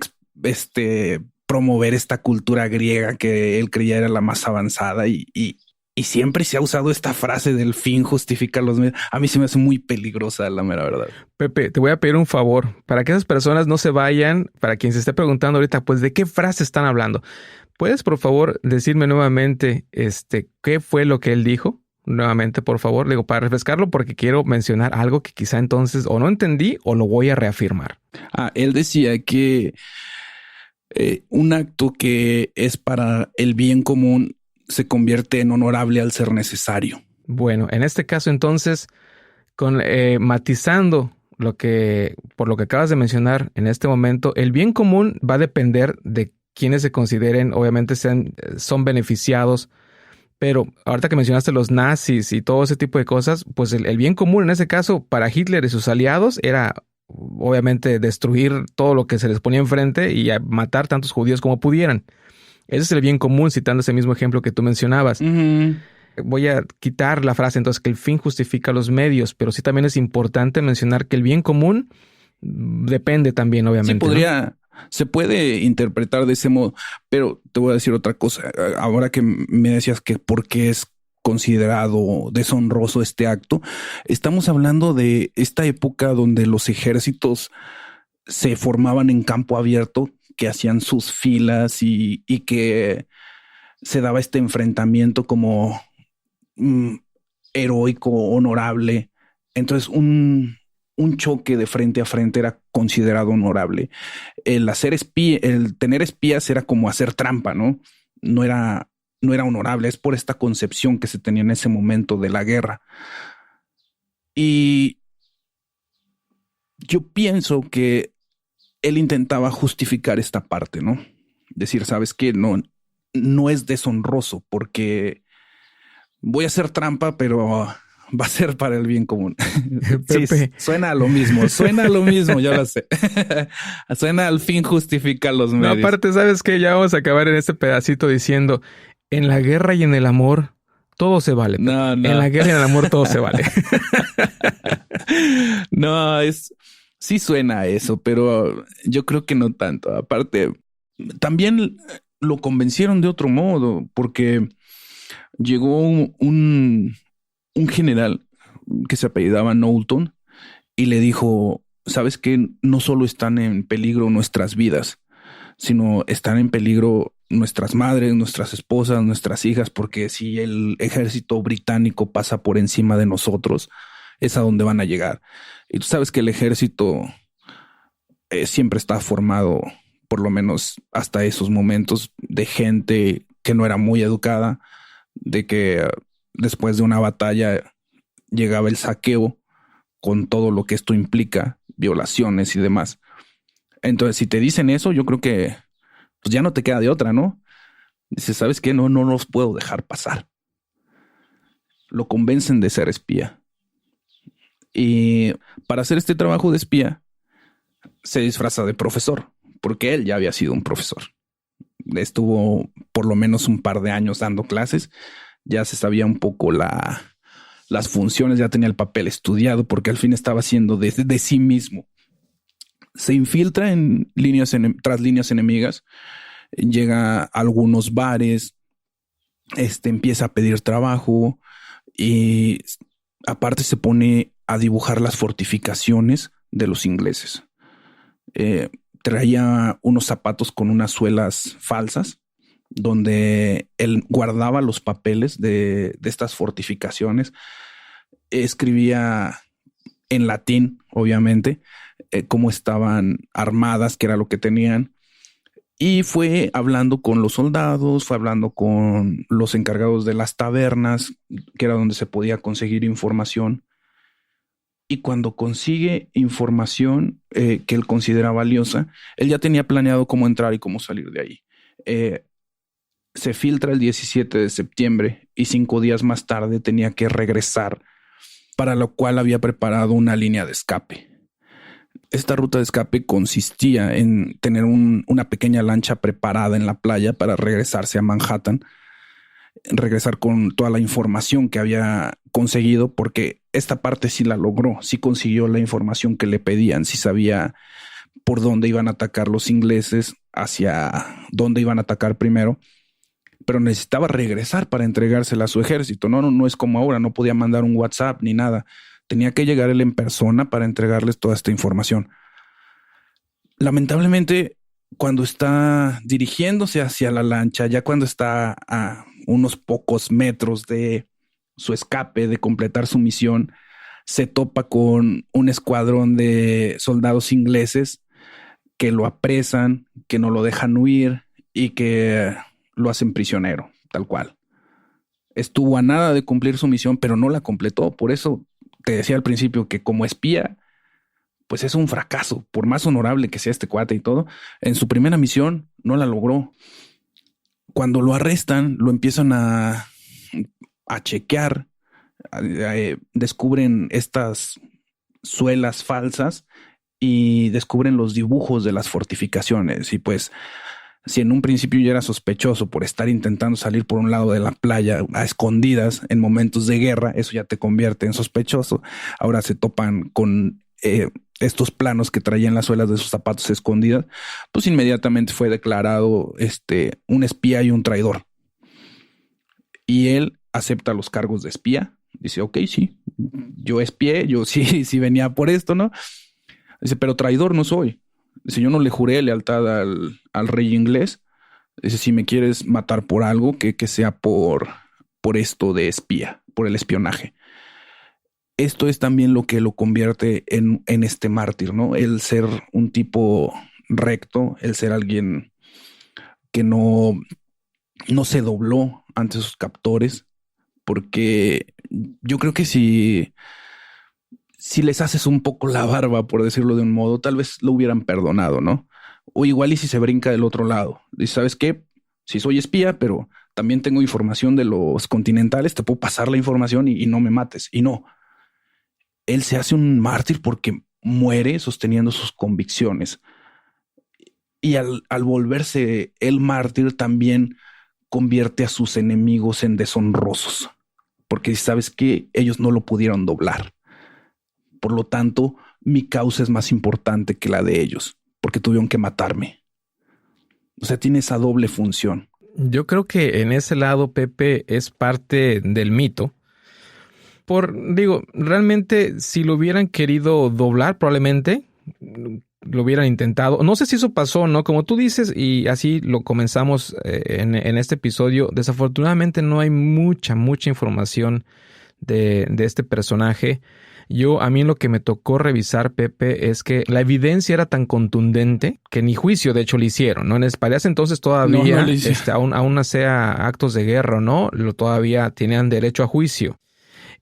promover esta cultura griega que él creía era la más avanzada y siempre se ha usado esta frase del fin justifica los medios. A mí se me hace muy peligrosa, la mera verdad. Pepe, te voy a pedir un favor. Para que esas personas no se vayan, para quien se esté preguntando ahorita, pues, ¿de qué frase están hablando? ¿Puedes, por favor, decirme nuevamente qué fue lo que él dijo? Nuevamente, por favor, digo, para refrescarlo, porque quiero mencionar algo que quizá entonces o no entendí o lo voy a reafirmar. Él decía que un acto que es para el bien común se convierte en honorable al ser necesario. Bueno, en este caso entonces, matizando por lo que acabas de mencionar en este momento, el bien común va a depender de quienes se consideren, obviamente son beneficiados, pero ahorita que mencionaste los nazis y todo ese tipo de cosas, pues el bien común en ese caso para Hitler y sus aliados era obviamente destruir todo lo que se les ponía enfrente y matar tantos judíos como pudieran. Ese es el bien común, citando ese mismo ejemplo que tú mencionabas. Uh-huh. Voy a quitar la frase entonces que el fin justifica los medios, pero sí también es importante mencionar que el bien común depende también, obviamente. Sí, se puede interpretar de ese modo, pero te voy a decir otra cosa. Ahora que me decías que por qué es considerado deshonroso este acto, estamos hablando de esta época donde los ejércitos se formaban en campo abierto, que hacían sus filas y que se daba este enfrentamiento como heroico, honorable. Entonces un choque de frente a frente era considerado honorable. El tener espías era como hacer trampa, ¿no? No era honorable. Es por esta concepción que se tenía en ese momento de la guerra. Y yo pienso que él intentaba justificar esta parte, ¿no? Decir, ¿sabes qué? No es deshonroso porque voy a hacer trampa, pero va a ser para el bien común. Pepe. Sí, suena a lo mismo, yo lo sé. Suena al fin justifica los medios. No, aparte, ¿sabes qué? Ya vamos a acabar en este pedacito diciendo, en la guerra y en el amor, todo se vale. No. En la guerra y en el amor, todo se vale. No, sí suena a eso, pero yo creo que no tanto. Aparte, también lo convencieron de otro modo, porque llegó un general que se apellidaba Knowlton y le dijo, ¿sabes qué? No solo están en peligro nuestras vidas, sino están en peligro nuestras madres, nuestras esposas, nuestras hijas, porque si el ejército británico pasa por encima de nosotros, es a donde van a llegar. Y tú sabes que el ejército siempre está formado, por lo menos hasta esos momentos, de gente que no era muy educada, de que después de una batalla llegaba el saqueo con todo lo que esto implica, violaciones y demás. Entonces, si te dicen eso, yo creo que pues ya no te queda de otra, ¿no? Dices, ¿sabes qué? No los puedo dejar pasar. Lo convencen de ser espía. Y para hacer este trabajo de espía, se disfraza de profesor, porque él ya había sido un profesor. Estuvo por lo menos un par de años dando clases. Ya se sabía un poco las funciones, ya tenía el papel estudiado, porque al fin estaba haciendo de sí mismo. Se infiltra en tras líneas enemigas, llega a algunos bares, empieza a pedir trabajo y aparte se pone a dibujar las fortificaciones de los ingleses. Traía unos zapatos con unas suelas falsas donde él guardaba los papeles de estas fortificaciones. Escribía en latín, obviamente, cómo estaban armadas, qué era lo que tenían. Y fue hablando con los soldados, fue hablando con los encargados de las tabernas, que era donde se podía conseguir información. Y cuando consigue información que él considera valiosa, él ya tenía planeado cómo entrar y cómo salir de ahí. Se filtra el 17 de septiembre y 5 días más tarde tenía que regresar, para lo cual había preparado una línea de escape. Esta ruta de escape consistía en tener una pequeña lancha preparada en la playa para regresarse a Manhattan, regresar con toda la información que había conseguido, porque esta parte sí la logró, sí consiguió la información que le pedían, sí sabía por dónde iban a atacar los ingleses, hacia dónde iban a atacar primero, pero necesitaba regresar para entregársela a su ejército. No es como ahora, no podía mandar un WhatsApp ni nada. Tenía que llegar él en persona para entregarles toda esta información. Lamentablemente, cuando está dirigiéndose hacia la lancha, ya cuando está a unos pocos metros de su escape, de completar su misión, se topa con un escuadrón de soldados ingleses que lo apresan, que no lo dejan huir y que lo hacen prisionero, tal cual. Estuvo a nada de cumplir su misión, pero no la completó. Por eso te decía al principio que como espía, pues es un fracaso, por más honorable que sea este cuate y todo. En su primera misión no la logró. Cuando lo arrestan, lo empiezan a chequear, descubren estas suelas falsas y descubren los dibujos de las fortificaciones. Y pues, si en un principio ya era sospechoso por estar intentando salir por un lado de la playa a escondidas en momentos de guerra, eso ya te convierte en sospechoso. Ahora se topan con estos planos que traían las suelas de sus zapatos escondidas, pues inmediatamente fue declarado un espía y un traidor. Y él acepta los cargos de espía. Dice, ok, sí, yo espié, yo sí venía por esto, ¿no? Dice, pero traidor no soy. Dice, yo no le juré lealtad al rey inglés. Dice, si me quieres matar por algo, que sea por esto de espía, por el espionaje. Esto es también lo que lo convierte en este mártir, ¿no? El ser un tipo recto, el ser alguien que no se dobló ante sus captores, porque yo creo que si les haces un poco la barba, por decirlo de un modo, tal vez lo hubieran perdonado, ¿no? O igual y si se brinca del otro lado. Dice, ¿sabes qué? Sí soy espía, pero también tengo información de los continentales, te puedo pasar la información y no me mates. Y no. Él se hace un mártir porque muere sosteniendo sus convicciones. Y al volverse el mártir también convierte a sus enemigos en deshonrosos. Porque sabes que ellos no lo pudieron doblar. Por lo tanto, mi causa es más importante que la de ellos, porque tuvieron que matarme. O sea, tiene esa doble función. Yo creo que en ese lado, Pepe, es parte del mito. Realmente si lo hubieran querido doblar, probablemente lo hubieran intentado. No sé si eso pasó, ¿no? Como tú dices, y así lo comenzamos en este episodio, desafortunadamente no hay mucha información de este personaje. A mí lo que me tocó revisar, Pepe, es que la evidencia era tan contundente que ni juicio, de hecho, le hicieron, ¿no? Para ese entonces todavía, aún sea actos de guerra, ¿no? Todavía tenían derecho a juicio.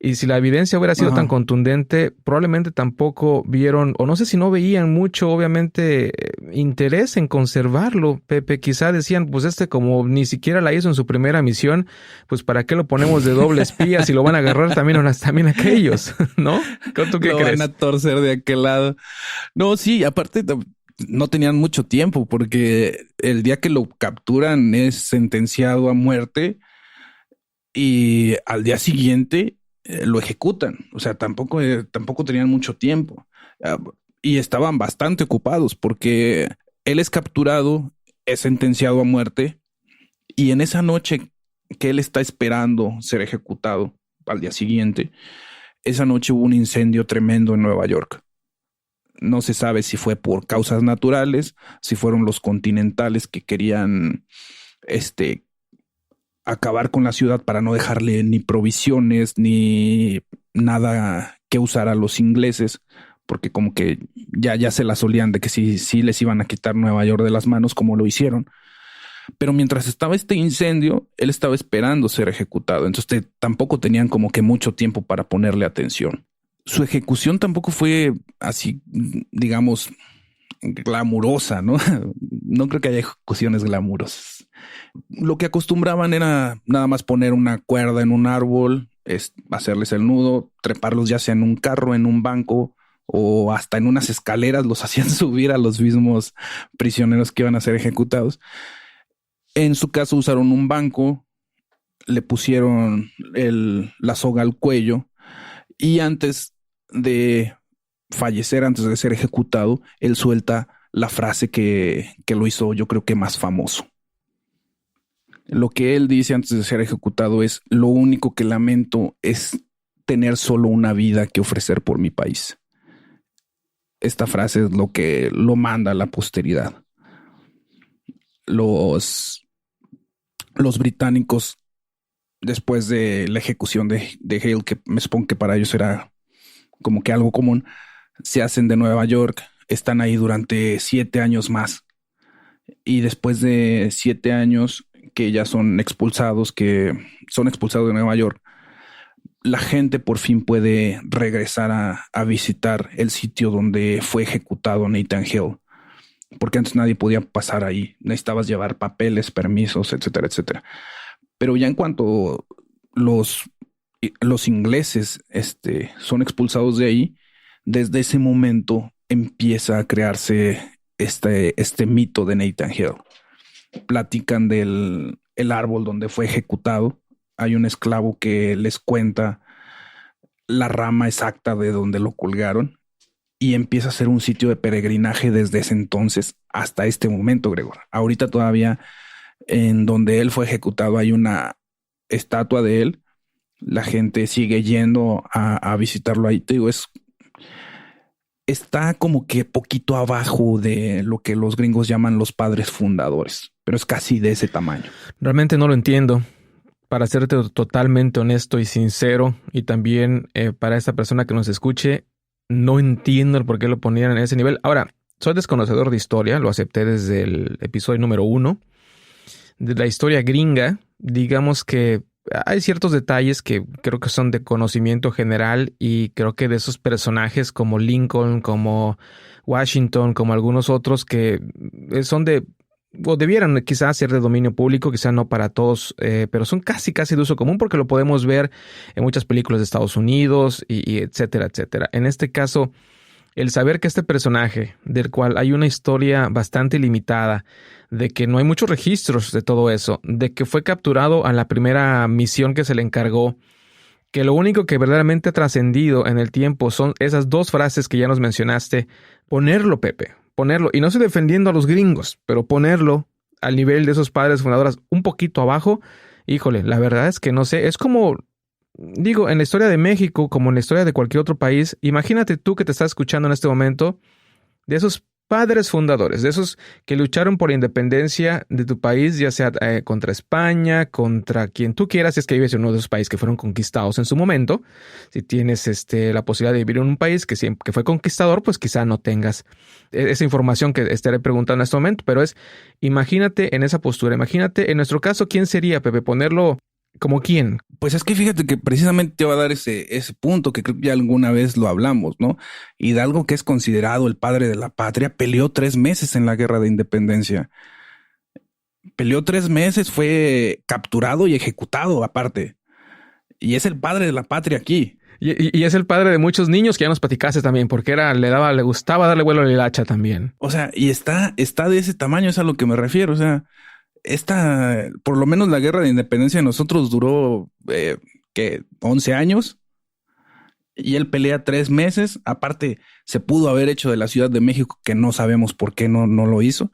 Y si la evidencia hubiera sido tan contundente, probablemente tampoco vieron, o no sé si no veían mucho, obviamente, interés en conservarlo, Pepe. Quizá decían, pues como ni siquiera la hizo en su primera misión, pues ¿para qué lo ponemos de doble espía si lo van a agarrar también aquellos? ¿No? ¿Tú qué crees? Lo van a torcer de aquel lado. No, sí, aparte no tenían mucho tiempo porque el día que lo capturan es sentenciado a muerte y al día siguiente lo ejecutan. O sea, tampoco tenían mucho tiempo. Y estaban bastante ocupados porque él es capturado, es sentenciado a muerte y en esa noche que él está esperando ser ejecutado al día siguiente, esa noche hubo un incendio tremendo en Nueva York. No se sabe si fue por causas naturales, si fueron los continentales que querían acabar con la ciudad para no dejarle ni provisiones ni nada que usar a los ingleses, porque como que ya se la solían de que sí les iban a quitar Nueva York de las manos, como lo hicieron. Pero mientras estaba este incendio, él estaba esperando ser ejecutado. Entonces tampoco tenían como que mucho tiempo para ponerle atención. Su ejecución tampoco fue así, digamos, glamurosa, ¿no? No creo que haya ejecuciones glamurosas. Lo que acostumbraban era nada más poner una cuerda en un árbol, hacerles el nudo, treparlos ya sea en un carro, en un banco o hasta en unas escaleras, los hacían subir a los mismos prisioneros que iban a ser ejecutados. En su caso usaron un banco, le pusieron la soga al cuello y antes de fallecer, antes de ser ejecutado, él suelta la frase que lo hizo, yo creo que más famoso. Lo que él dice antes de ser ejecutado es: lo único que lamento es tener solo una vida que ofrecer por mi país. Esta frase es lo que lo manda a la posteridad. Los británicos, después de la ejecución de Hale, que me supongo que para ellos era como que algo común, se hacen de Nueva York, están ahí durante 7 años más. Y después de 7 años que ya son expulsados de Nueva York, la gente por fin puede regresar a visitar el sitio donde fue ejecutado Nathan Hale. Porque antes nadie podía pasar ahí. Necesitabas llevar papeles, permisos, etcétera, etcétera. Pero ya en cuanto los ingleses son expulsados de ahí, desde ese momento empieza a crearse este mito de Nathan Hale. Platican del árbol donde fue ejecutado. Hay un esclavo que les cuenta la rama exacta de donde lo colgaron y empieza a ser un sitio de peregrinaje desde ese entonces hasta este momento, Gregor. Ahorita todavía en donde él fue ejecutado hay una estatua de él. La gente sigue yendo a visitarlo ahí. Te digo, está como que poquito abajo de lo que los gringos llaman los padres fundadores, pero es casi de ese tamaño. Realmente no lo entiendo. Para serte totalmente honesto y sincero, y también para esta persona que nos escuche, no entiendo el por qué lo ponían en ese nivel. Ahora, soy desconocedor de historia, lo acepté desde el episodio número 1. De la historia gringa, digamos que hay ciertos detalles que creo que son de conocimiento general y creo que de esos personajes como Lincoln, como Washington, como algunos otros que son o debieran quizás ser de dominio público, quizás no para todos, pero son casi de uso común porque lo podemos ver en muchas películas de Estados Unidos y etcétera, etcétera. En este caso, el saber que este personaje, del cual hay una historia bastante limitada, de que no hay muchos registros de todo eso, de que fue capturado a la primera misión que se le encargó, que lo único que verdaderamente ha trascendido en el tiempo son esas 2 frases que ya nos mencionaste, ponerlo, Pepe, ponerlo, y no estoy defendiendo a los gringos, pero ponerlo al nivel de esos padres fundadores un poquito abajo, híjole, la verdad es que no sé, es como, digo, en la historia de México, como en la historia de cualquier otro país, imagínate tú que te estás escuchando en este momento, de esos padres fundadores, de esos que lucharon por la independencia de tu país, ya sea contra España, contra quien tú quieras, si es que vives en uno de esos países que fueron conquistados en su momento. Si tienes la posibilidad de vivir en un país que fue conquistador, pues quizá no tengas esa información que estaré preguntando en este momento, pero imagínate en esa postura, imagínate en nuestro caso, ¿quién sería, Pepe? Ponerlo ¿Como quién? Pues es que fíjate que precisamente te va a dar ese punto que creo que ya alguna vez lo hablamos, ¿no? Hidalgo, que es considerado el padre de la patria, peleó 3 meses en la Guerra de Independencia. Peleó 3 meses, fue capturado y ejecutado aparte. Y es el padre de la patria aquí. Y es el padre de muchos niños que ya nos platicaste también, porque le gustaba darle vuelo a la hilacha también. O sea, y está de ese tamaño, es a lo que me refiero. O sea, por lo menos la Guerra de Independencia de nosotros duró, 11 años. Y él pelea 3 meses. Aparte, se pudo haber hecho de la Ciudad de México, que no sabemos por qué no lo hizo.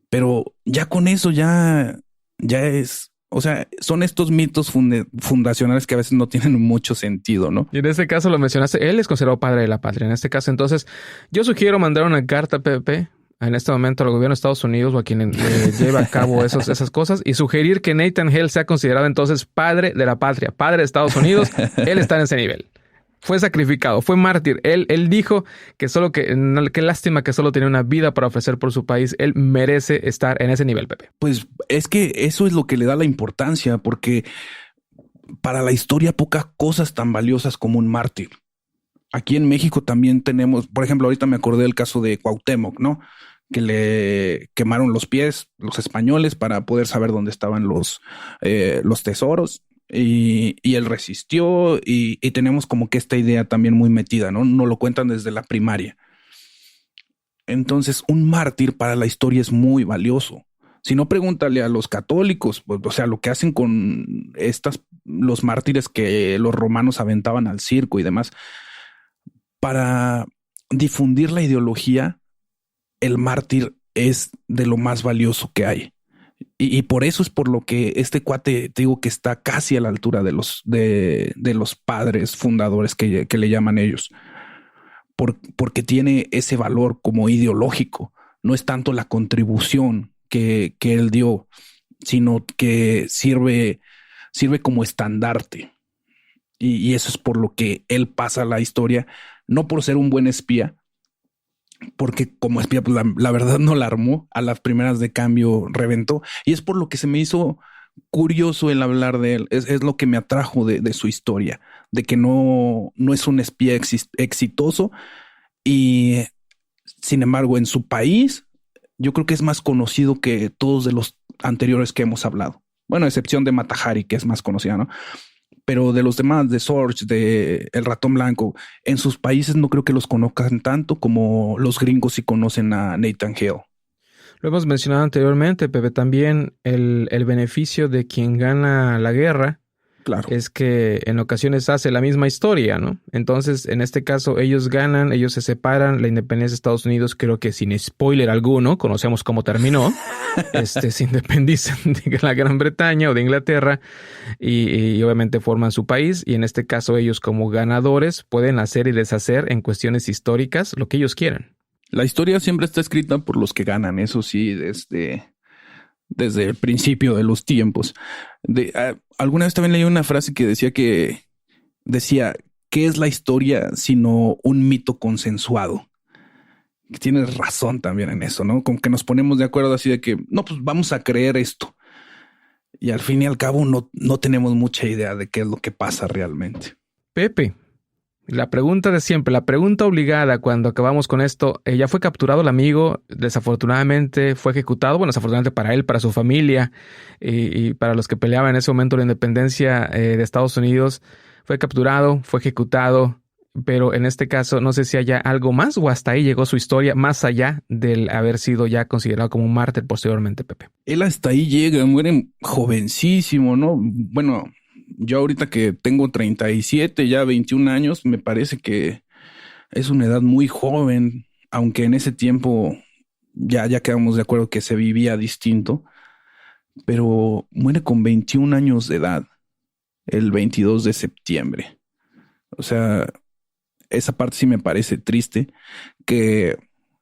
Pero ya con eso ya es... O sea, son estos mitos fundacionales que a veces no tienen mucho sentido, ¿no? Y en este caso lo mencionaste, él es considerado padre de la patria. En este caso, entonces, yo sugiero mandar una carta, Pepe, en este momento al gobierno de Estados Unidos o a quien lleva a cabo esas cosas y sugerir que Nathan Hale sea considerado entonces padre de la patria, padre de Estados Unidos. Él está en ese nivel. Fue sacrificado, fue mártir. Él dijo que qué lástima que solo tenía una vida para ofrecer por su país. Él merece estar en ese nivel, Pepe. Pues es que eso es lo que le da la importancia, porque para la historia pocas cosas tan valiosas como un mártir. Aquí en México también tenemos, por ejemplo, ahorita me acordé del caso de Cuauhtémoc, ¿no? Que le quemaron los pies los españoles para poder saber dónde estaban los tesoros. Y él resistió y tenemos como que esta idea también muy metida, ¿no? No lo cuentan desde la primaria. Entonces, un mártir para la historia es muy valioso. Si no, pregúntale a los católicos, pues, o sea, lo que hacen con los mártires que los romanos aventaban al circo y demás. Para difundir la ideología, el mártir es de lo más valioso que hay. Y por eso es por lo que este cuate, te digo que está casi a la altura de los padres fundadores que le llaman ellos. Porque tiene ese valor como ideológico. No es tanto la contribución que él dio, sino que sirve como estandarte. Y eso es por lo que él pasa a la historia, no por ser un buen espía, porque como espía, pues la verdad no la armó, a las primeras de cambio reventó. Y es por lo que se me hizo curioso el hablar de él. Es lo que me atrajo de su historia, de que no es un espía exitoso y sin embargo en su país yo creo que es más conocido que todos de los anteriores que hemos hablado. Bueno, a excepción de Mata Hari, que es más conocida, ¿no? Pero de los demás, de Sorge, de El Ratón Blanco, en sus países no creo que los conozcan tanto como los gringos sí conocen a Nathan Hale. Lo hemos mencionado anteriormente, Pepe, también el beneficio de quien gana la guerra. Claro. Es que en ocasiones hace la misma historia, ¿no? Entonces, en este caso, ellos ganan, ellos se separan, la independencia de Estados Unidos, creo que sin spoiler alguno, conocemos cómo terminó, se independizan de la Gran Bretaña o de Inglaterra y obviamente forman su país y en este caso ellos como ganadores pueden hacer y deshacer en cuestiones históricas lo que ellos quieran. La historia siempre está escrita por los que ganan, eso sí, desde el principio de los tiempos. Alguna vez también leí una frase que decía, ¿qué es la historia sino un mito consensuado? Tienes razón también en eso, ¿no? Como que nos ponemos de acuerdo así de que, no, pues vamos a creer esto. Y al fin y al cabo no tenemos mucha idea de qué es lo que pasa realmente. Pepe, la pregunta de siempre, la pregunta obligada cuando acabamos con esto, ya fue capturado el amigo, desafortunadamente fue ejecutado, bueno, desafortunadamente para él, para su familia y para los que peleaban en ese momento la independencia de Estados Unidos, fue capturado, fue ejecutado, pero en este caso no sé si haya algo más o hasta ahí llegó su historia, más allá del haber sido ya considerado como un mártir posteriormente, Pepe. Él hasta ahí llega, muere jovencísimo, ¿no? Bueno, yo ahorita que tengo 37, ya 21 años, me parece que es una edad muy joven, aunque en ese tiempo ya quedamos de acuerdo que se vivía distinto, pero muere con 21 años de edad, el 22 de septiembre. O sea, esa parte sí me parece triste, que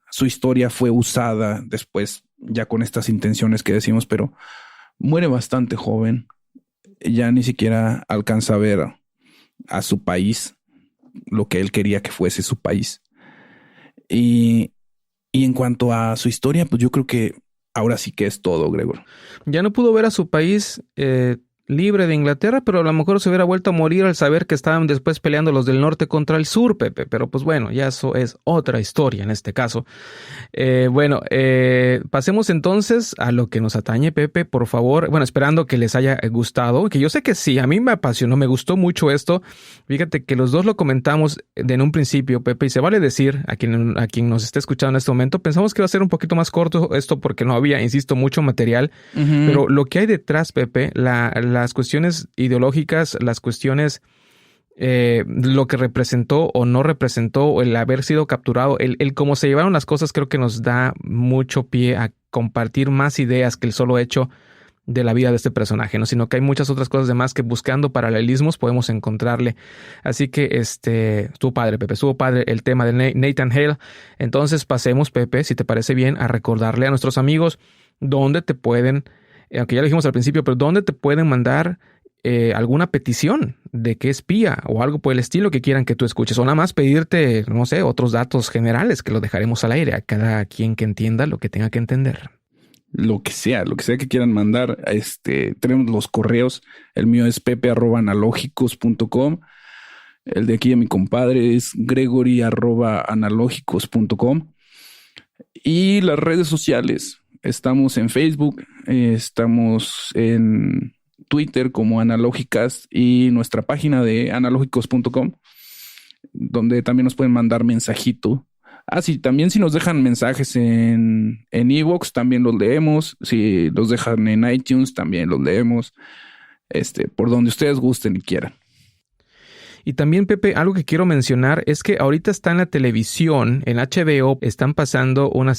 su historia fue usada después ya con estas intenciones que decimos, pero muere bastante joven. Ya ni siquiera alcanza a ver a su país, lo que él quería que fuese su país. Y en cuanto a su historia, pues yo creo que ahora sí que es todo, Gregor. Ya no pudo ver a su país libre de Inglaterra, pero a lo mejor se hubiera vuelto a morir al saber que estaban después peleando los del norte contra el sur, Pepe. Pero pues bueno, ya eso es otra historia en este caso. Pasemos entonces a lo que nos atañe, Pepe, por favor. Bueno, esperando que les haya gustado, que yo sé que sí, a mí me apasionó, me gustó mucho esto. Fíjate que los dos lo comentamos en un principio, Pepe, y se vale decir a quien nos esté escuchando en este momento, pensamos que iba a ser un poquito más corto esto porque no había, insisto, mucho material, pero lo que hay detrás, Pepe, las cuestiones ideológicas, las cuestiones, lo que representó o no representó, el haber sido capturado, el cómo se llevaron las cosas, creo que nos da mucho pie a compartir más ideas que el solo hecho de la vida de este personaje, ¿no? Sino que hay muchas otras cosas de más que buscando paralelismos podemos encontrarle. Así que estuvo padre, Pepe, estuvo padre el tema de Nathan Hale. Entonces pasemos, Pepe, si te parece bien, a recordarle a nuestros amigos dónde te pueden, aunque ya lo dijimos al principio, pero dónde te pueden mandar alguna petición de qué espía o algo por el estilo que quieran que tú escuches, o nada más pedirte, no sé, otros datos generales que los dejaremos al aire a cada quien que entienda lo que tenga que entender. Lo que sea que quieran mandar. Tenemos los correos. El mío es pepe@analógicos.com. El de aquí de mi compadre es gregory@analógicos.com. Y las redes sociales. Estamos en Facebook, estamos en Twitter como Analógicas y nuestra página de analógicos.com, donde también nos pueden mandar mensajito. Sí, también si nos dejan mensajes en iVoox, también los leemos. Si los dejan en iTunes, también los leemos. Por donde ustedes gusten y quieran. Y también, Pepe, algo que quiero mencionar es que ahorita está en la televisión, en HBO, están pasando una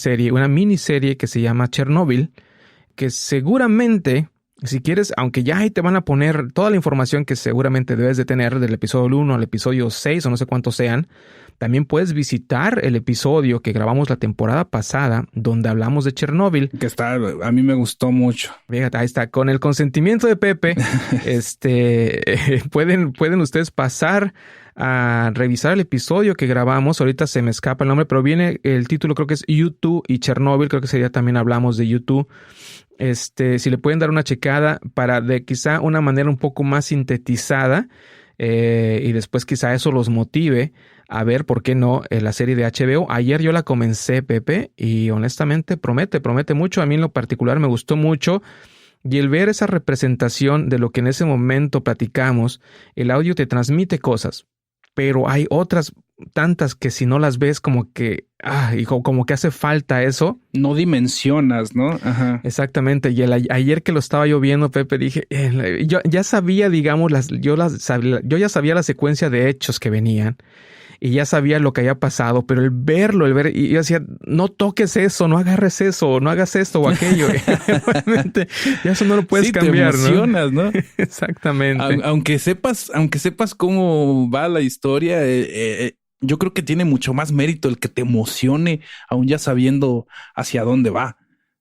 miniserie que se llama Chernobyl, que seguramente, si quieres, aunque ya ahí te van a poner toda la información que seguramente debes de tener del episodio 1 al episodio 6 o no sé cuántos sean, también puedes visitar el episodio que grabamos la temporada pasada donde hablamos de Chernobyl. Que a mí me gustó mucho. Fíjate, ahí está, con el consentimiento de Pepe, pueden ustedes pasar a revisar el episodio que grabamos. Ahorita se me escapa el nombre, pero viene el título, creo que es U2 y Chernobyl, creo que sería también hablamos de U2. Si le pueden dar una checada para de quizá una manera un poco más sintetizada, y después quizá eso los motive a ver, ¿por qué no?, la serie de HBO. Ayer yo la comencé, Pepe, y honestamente promete mucho. A mí en lo particular me gustó mucho. Y el ver esa representación de lo que en ese momento platicamos, el audio te transmite cosas, pero hay otras tantas que si no las ves como que, como que hace falta eso. No dimensionas, ¿no? Ajá. Exactamente. Y ayer que lo estaba yo viendo, Pepe, dije, yo ya sabía, digamos, yo ya sabía la secuencia de hechos que venían. Y ya sabía lo que había pasado, pero el ver, y yo decía, no toques eso, no agarres eso, no hagas esto o aquello. Realmente, ya eso no lo puedes cambiar, te emocionas, ¿no? Exactamente. Aunque sepas cómo va la historia, yo creo que tiene mucho más mérito el que te emocione, aún ya sabiendo hacia dónde va,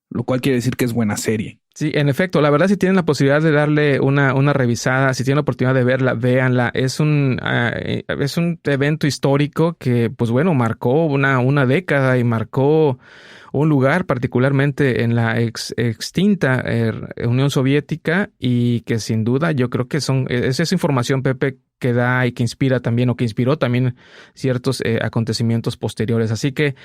lo cual quiere decir que es buena serie. Sí, en efecto, la verdad, si tienen la posibilidad de darle una revisada, si tienen la oportunidad de verla, véanla. Es un evento histórico que, pues bueno, marcó una década y marcó un lugar particularmente en la extinta Unión Soviética, y que sin duda yo creo que es esa información, Pepe, que da y que inspira también, o que inspiró también ciertos acontecimientos posteriores. Así que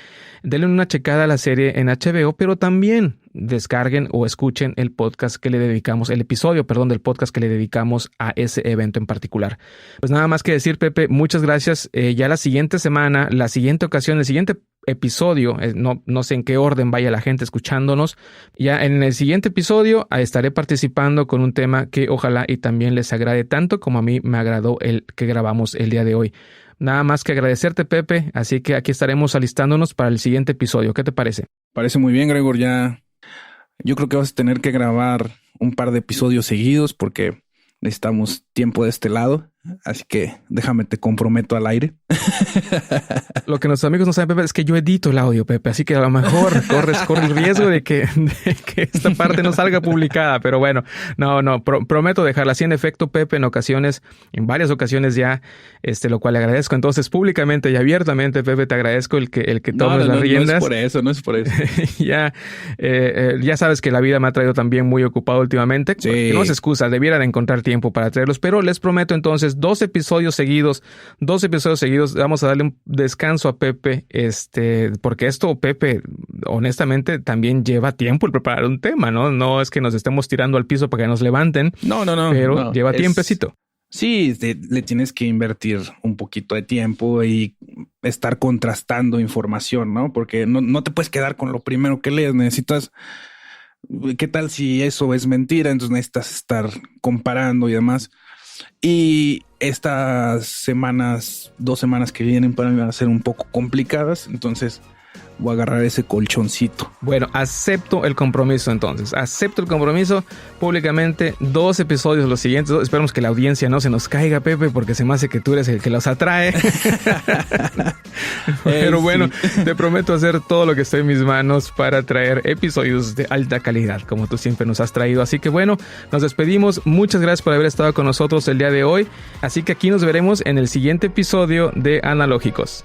denle una checada a la serie en HBO, pero también descarguen o escuchen el podcast que le dedicamos, el episodio, del podcast que le dedicamos a ese evento en particular. Pues nada más que decir, Pepe, muchas gracias. Ya la siguiente semana, la siguiente ocasión, el siguiente episodio, no sé en qué orden vaya la gente escuchándonos, ya en el siguiente episodio estaré participando con un tema que ojalá y también les agrade tanto como a mí me agradó el que grabamos el día de hoy. Nada más que agradecerte, Pepe, así que aquí estaremos alistándonos para el siguiente episodio. ¿Qué te parece? Parece muy bien, Gregor. Yo creo que vas a tener que grabar un par de episodios seguidos porque necesitamos tiempo de este lado. Así que déjame, te comprometo al aire. Lo que nuestros amigos no saben, Pepe, es que yo edito el audio, Pepe. Así que a lo mejor corre el riesgo de que esta parte no salga publicada. Pero bueno, prometo dejarla así. En efecto, Pepe, en varias ocasiones ya, lo cual le agradezco. Entonces, públicamente y abiertamente, Pepe, te agradezco el que tomes las riendas. No es por eso. Ya sabes que la vida me ha traído también muy ocupado últimamente. Sí. No es excusa, debiera de encontrar tiempo para traerlos. Pero les prometo entonces 2 episodios seguidos. Vamos a darle un descanso a Pepe, porque esto, Pepe, honestamente también lleva tiempo el preparar un tema, ¿no? No es que nos estemos tirando al piso para que nos levanten. No. Pero lleva tiempecito. Sí, le tienes que invertir un poquito de tiempo y estar contrastando información, ¿no? Porque no te puedes quedar con lo primero que lees. Necesitas, ¿qué tal si eso es mentira? Entonces necesitas estar comparando y demás. Y estas 2 semanas que vienen para mí van a ser un poco complicadas, entonces voy a agarrar ese colchoncito. Bueno, acepto el compromiso entonces. Acepto el compromiso públicamente. 2 episodios los siguientes. Esperemos que la audiencia no se nos caiga, Pepe, porque se me hace que tú eres el que los atrae. Pero bueno, sí. Te prometo hacer todo lo que esté en mis manos para traer episodios de alta calidad, como tú siempre nos has traído. Así que bueno, nos despedimos. Muchas gracias por haber estado con nosotros el día de hoy. Así que aquí nos veremos en el siguiente episodio de Analógicos.